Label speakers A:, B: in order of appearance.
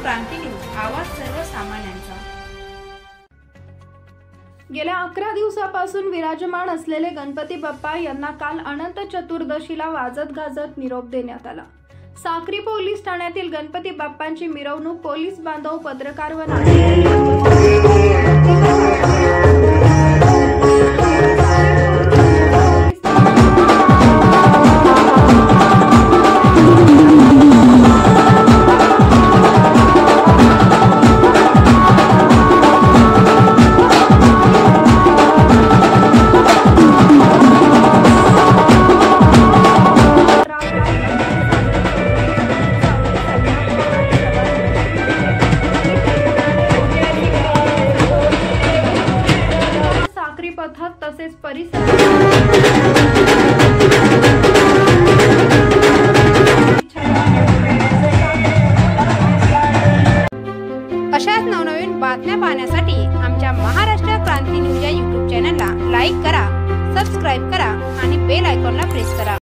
A: क्रांती news, आवाज सर्वसामान्यांचा।
B: गेल्या 11 दिवसापासून विराजमान असलेले गणपती बाप्पा यांना काल अनंत चतुर्दशीला वाजत गाजत निरोप देण्यात आला। साक्री पोलीस ठाण्यातील गणपती बाप्पांची मिरवणूक पोलीस बांधव, पत्रकार व पथक तसेच परिसर
A: अशाच नवनवीन बातम्या पाहण्यासाठी आमच्या महाराष्ट्र क्रांती न्यूज या YouTube चॅनलला लाईक करा, सबस्क्राइब करा आणि बेल आयकॉनला प्रेस करा।